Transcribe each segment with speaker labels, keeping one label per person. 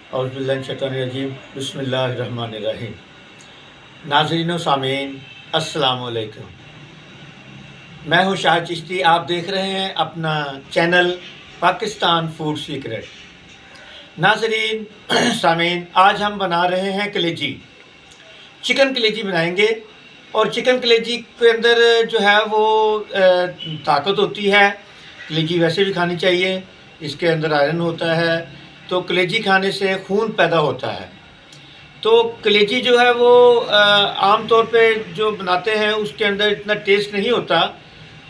Speaker 1: औज़ुबिल्लाहिमिनश्शैतानिर्रजीम बिस्मिल्लाहिर्रहमानिर्रहीम। नाज़रीन व सामीन अस्सलाम वालेकुम। मैं हूँ शाह चिश्ती। आप देख रहे हैं अपना चैनल पाकिस्तान फूड सीक्रेट। नाज़रीन सामीन, आज हम बना रहे हैं कलेजी, चिकन कलेजी बनाएंगे। और चिकन कलेजी के अंदर जो है वो ताकत होती है। कलेजी वैसे भी खानी चाहिए, इसके अंदर आयरन होता है, तो कलेजी खाने से खून पैदा होता है। तो कलेजी जो है वो आम तौर पे जो बनाते हैं उसके अंदर इतना टेस्ट नहीं होता।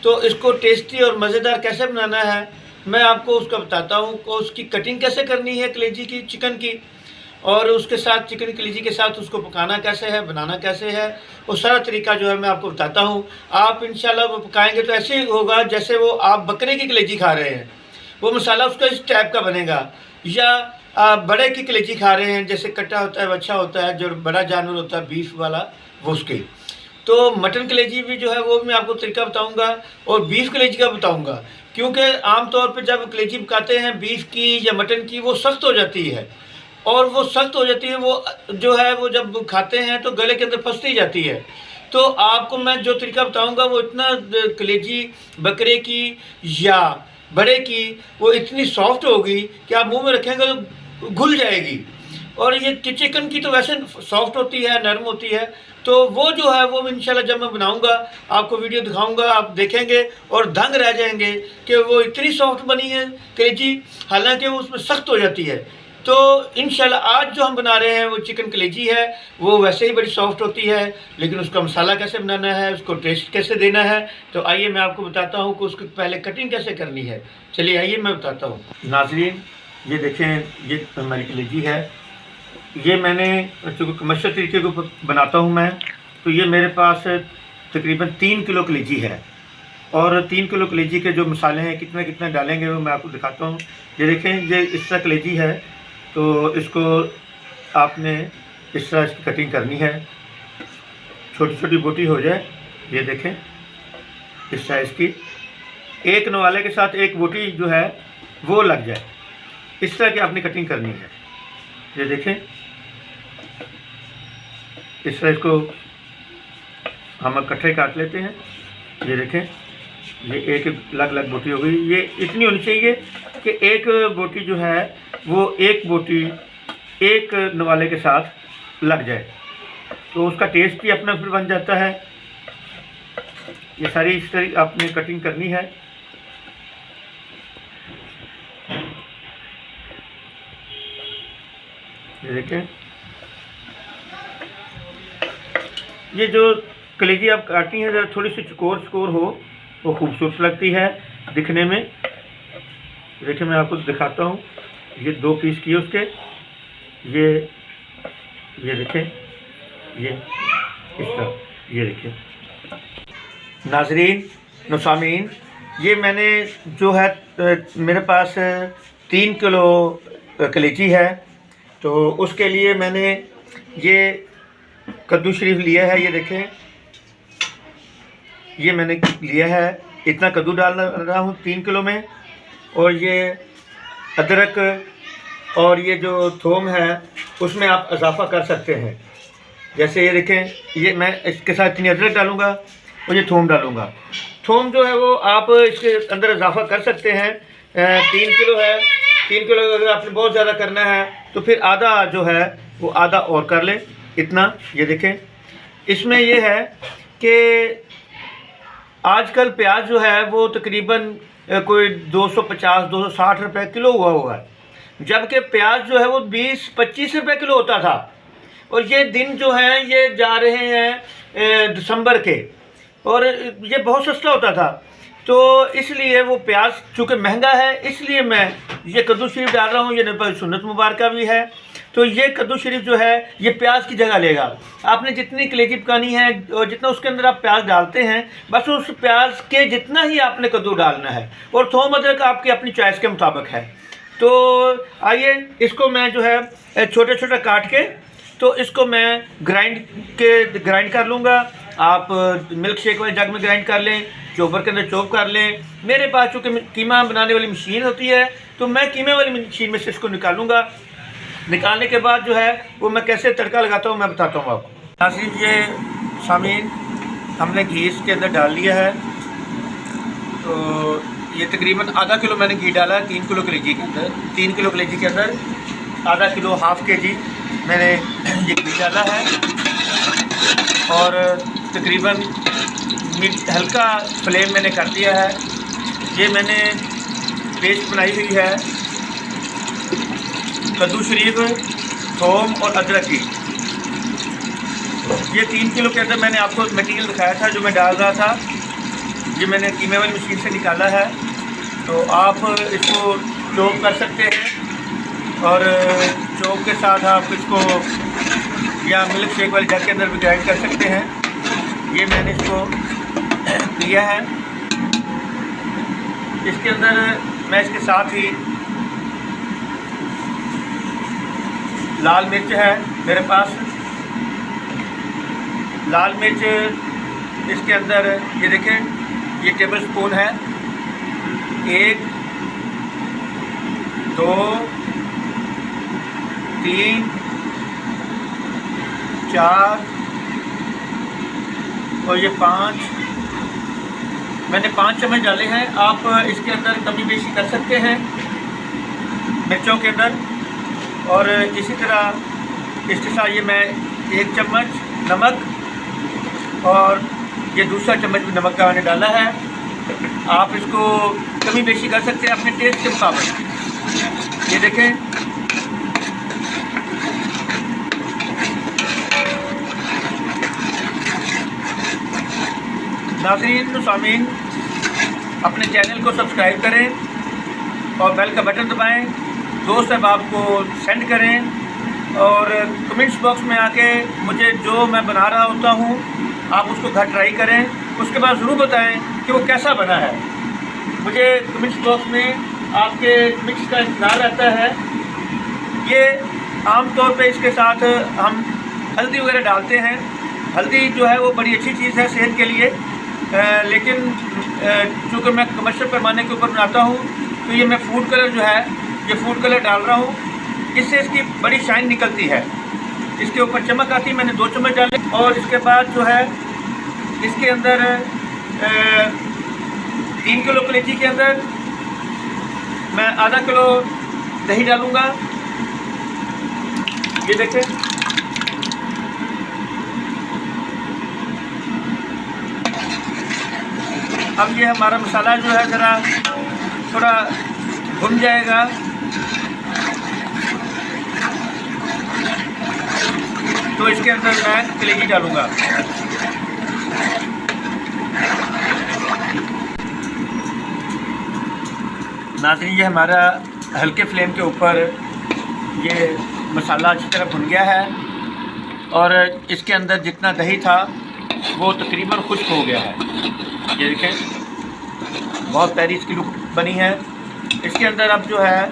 Speaker 1: तो इसको टेस्टी और मज़ेदार कैसे बनाना है मैं आपको उसका बताता हूँ। उसकी कटिंग कैसे करनी है कलेजी की, चिकन की, और उसके साथ चिकन कलेजी के साथ उसको पकाना कैसे है, बनाना कैसे है, वो सारा तरीका जो है मैं आपको बताता हूँ। आप इंशाल्लाह वो पकाएंगे तो ऐसे ही होगा जैसे वो आप बकरे की कलेजी खा रहे हैं। वो मसाला उसका इस टाइप का बनेगा। या आप बड़े की कलेजी खा रहे हैं, जैसे कट्टा होता है, बच्चा होता है, जो बड़ा जानवर होता है बीफ वाला, वो उसके। तो मटन कलेजी भी जो है वो मैं आपको तरीका बताऊंगा, और बीफ कलेजी का बताऊंगा। क्योंकि आमतौर पे जब कलेजी पकाते हैं बीफ की या मटन की, वो सख्त हो जाती है, और वो सख्त हो जाती है, वो जो है वो जब खाते हैं तो गले के अंदर फंसती जाती है। तो आपको मैं जो तरीका बताऊंगा वो इतना कलेजी बकरे की या बड़े की वो इतनी सॉफ्ट होगी कि आप मुंह में रखेंगे तो घुल जाएगी। और ये चिकन की तो वैसे सॉफ्ट होती है, नरम होती है। तो वो जो है वो इंशाल्लाह जब मैं बनाऊंगा आपको वीडियो दिखाऊंगा, आप देखेंगे और दंग रह जाएंगे कि वो इतनी सॉफ्ट बनी है कलेजी, हालांकि वो उसमें सख्त हो जाती है। तो इंशाल्लाह आज जो हम बना रहे हैं वो चिकन कलेजी है, वो वैसे ही बड़ी सॉफ्ट होती है, लेकिन उसका मसाला कैसे बनाना है, उसको टेस्ट कैसे देना है, तो आइए मैं आपको बताता हूँ कि उसकी पहले कटिंग कैसे करनी है। चलिए आइए मैं बताता हूँ। नाज़रीन ये देखें, ये हमारी कलेजी है। ये मैंने चूँकि कमर्शियल तरीके के ऊपर बनाता हूँ मैं, तो ये मेरे पास तकरीबन 3 किलो कलेजी है। और 3 किलो कलेजी के जो मसाले हैं कितने कितने डालेंगे वो मैं आपको दिखाता हूँ। ये देखें, ये इस तरह कलेजी है, तो इसको आपने इस तरह इसकी कटिंग करनी है, छोटी छोटी बोटी हो जाए। ये देखें इस साइज़ की, एक नवाले के साथ एक बोटी जो है वो लग जाए, इस तरह की आपने कटिंग करनी है। ये देखें इस तरह इसको हम इकट्ठे काट लेते हैं। ये देखें, ये एक अलग अलग बोटी हो गई। ये इतनी होनी चाहिए कि एक बोटी जो है वो एक बोटी एक नवाले के साथ लग जाए, तो उसका टेस्ट भी अपना फिर बन जाता है। ये सारी इस तरह आपने कटिंग करनी है। ये देखें, ये जो कलेजी आप काटनी है ज़रा थोड़ी सी चकोर चकोर हो, वो खूबसूरत लगती है दिखने में। देखिए मैं आपको दिखाता हूँ, ये 2 पीस किए उसके। ये देखें, ये इस तरह, ये देखिए नाज़रीन नुसामीन, ये मैंने जो है मेरे पास 3 किलो कलेजी है, तो उसके लिए मैंने ये कद्दू शरीफ लिया है। ये देखें, ये मैंने लिया है, इतना कद्दू डाल रहा हूँ 3 किलो में। और ये अदरक और ये जो थोम है उसमें आप इजाफ़ा कर सकते हैं। जैसे ये देखें, ये मैं इसके साथ इतनी अदरक डालूँगा और ये थोम डालूँगा। थोम जो है वो आप इसके अंदर इजाफ़ा कर सकते हैं। 3 किलो है, 3 किलो अगर आपने बहुत ज़्यादा करना है तो फिर आधा जो है वो आधा और कर लें, इतना। ये देखें, इसमें ये है कि आजकल प्याज जो है वो तकरीबन कोई 250-260 रुपए किलो हुआ है, जबकि प्याज जो है वो 20-25 रुपए किलो होता था। और ये दिन जो हैं ये जा रहे हैं दिसंबर के, और ये बहुत सस्ता होता था। तो इसलिए वो प्याज चूँकि महंगा है, इसलिए मैं ये कद्दू शरीफ डाल रहा हूँ। ये नबी सुन्नत मुबारक भी है, तो ये कद्दू शरीफ जो है ये प्याज की जगह लेगा। आपने जितनी कलेजी पकानी है और जितना उसके अंदर आप प्याज डालते हैं, बस उस प्याज के जितना ही आपने कद्दू डालना है, और थोम अदरक आपकी अपनी चॉइस के मुताबिक है। तो आइए इसको मैं जो है छोटे छोटे काट के, तो इसको मैं ग्राइंड कर लूँगा। आप मिल्क शेक वाले जग में ग्राइंड कर लें, चॉपर के अंदर चॉप कर लें। मेरे पास चूँकि कीमा बनाने वाली मशीन होती है, तो मैं कीमे वाली मशीन में से इसको निकालूँगा। निकालने के बाद जो है वो मैं कैसे तड़का लगाता हूँ मैं बताता हूँ आपको। नाज़रीन ये सामीन हमने घी इसके अंदर डाल लिया है। तो ये तकरीबन आधा किलो मैंने घी डाला है 3 किलो कलेजी के अंदर। 3 किलो कलेजी के अंदर आधा किलो हाफ़ के जी मैंने ये घी डाला है और तकरीबन हल्का फ्लेम मैंने कर दिया है। ये मैंने पेस्ट बनाई हुई है कद्दू शरीफ, थोम और अदरक की। ये 3 किलो के अंदर मैंने आपको मटीरियल दिखाया था जो मैं डाल रहा था। ये मैंने कीमे वाली मशीन से निकाला है। तो आप इसको चॉप कर सकते हैं और चॉप के साथ आप इसको या मिल्क शेक वाली जग के अंदर भी ग्राइंड कर सकते हैं। ये मैंने इसको किया है। इसके अंदर मैं इसके साथ ही लाल मिर्च है मेरे पास। लाल मिर्च इसके अंदर ये देखें, ये टेबल स्पून है। 1 2 3 4 और ये 5 मैंने 5 चम्मच डाले हैं। आप इसके अंदर कमी बेशी कर सकते हैं मिर्चों के अंदर। और इसी तरह इसके साथ ये मैं 1 चम्मच नमक और ये दूसरा चम्मच भी नमक का मैंने डाला है। आप इसको कमी बेशी कर सकते हैं अपने टेस्ट के मुताबिक। ये देखें, नाज़रीन सामीन अपने चैनल को सब्सक्राइब करें और बेल का बटन दबाएं, दोस्त अहबाब को सेंड करें और कमेंट्स बॉक्स में आके मुझे जो मैं बना रहा होता हूँ आप उसको घर ट्राई करें। उसके बाद ज़रूर बताएं कि वो कैसा बना है। मुझे कमेंट्स बॉक्स में आपके कमेंट्स का इंतज़ार रहता है। ये आम तौर पे इसके साथ हम हल्दी वगैरह डालते हैं। हल्दी जो है वो बड़ी अच्छी चीज़ है सेहत के लिए, लेकिन चूँकि मैं कमर्शियल पैमाने के ऊपर बनाता हूँ तो ये मैं फूड कलर जो है ये फूड कलर डाल रहा हूँ। इससे इसकी बड़ी शाइन निकलती है, इसके ऊपर चमक आती है। मैंने 2 चम्मच डाले और इसके बाद जो है इसके अंदर 3 किलो कलेजी के अंदर मैं आधा किलो दही डालूँगा। ये देखें, अब ये हमारा मसाला जो है ज़रा थोड़ा भुन जाएगा। तो इसके अंदर मैं कलेजी डालूँगा। नाज़रीन ये हमारा हल्के फ्लेम के ऊपर ये मसाला अच्छी तरह भुन गया है और इसके अंदर जितना दही था वो तकरीबन खुश्क हो गया है। ये देखें, बहुत प्यारी इसकी लुक बनी है। इसके अंदर अब जो है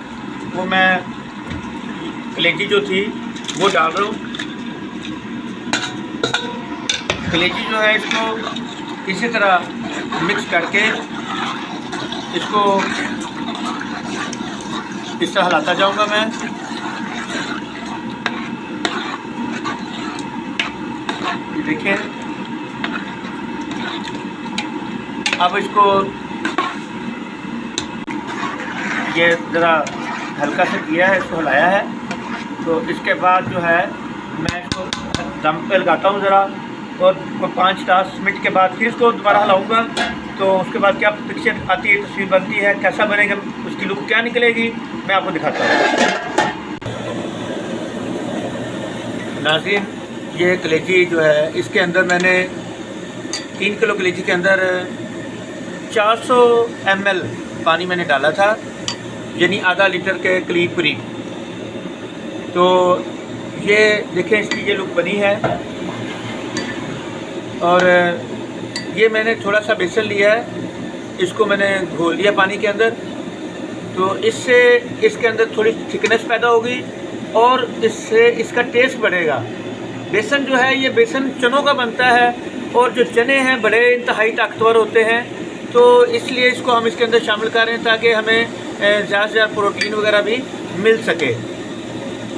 Speaker 1: वो मैं कलेजी जो थी वो डाल रहा हूँ। कलेजी जो है इसको इसी तरह मिक्स करके इसको इस तरह हिलाता जाऊँगा मैं। ये देखें, अब इसको ये ज़रा हल्का से किया है, इसको हिलाया है। तो इसके बाद जो है मैं इसको दम पे लगाता हूँ ज़रा और 5-10 मिनट के बाद फिर इसको दोबारा हिलाऊँगा। तो उसके बाद क्या पिक्चर आती है, तस्वीर बनती है, कैसा बनेगा, उसकी लुक क्या निकलेगी, मैं आपको दिखाता हूँ। नाज़रीन ये कलेजी जो है इसके अंदर मैंने 3 किलो कलेजी के अंदर 400 ml पानी मैंने डाला था, यानी आधा लीटर के करीब। तो ये देखें इसकी ये लुक बनी है। और ये मैंने थोड़ा सा बेसन लिया है, इसको मैंने घोल दिया पानी के अंदर। तो इससे इसके अंदर थोड़ी थिकनेस पैदा होगी और इससे इसका टेस्ट बढ़ेगा। बेसन जो है ये बेसन चनों का बनता है और जो चने हैं बड़े इंतहाई ताकतवर होते हैं, तो इसलिए इसको हम इसके अंदर शामिल कर रहे हैं ताकि हमें ज़्यादा से ज़्यादा प्रोटीन वगैरह भी मिल सके।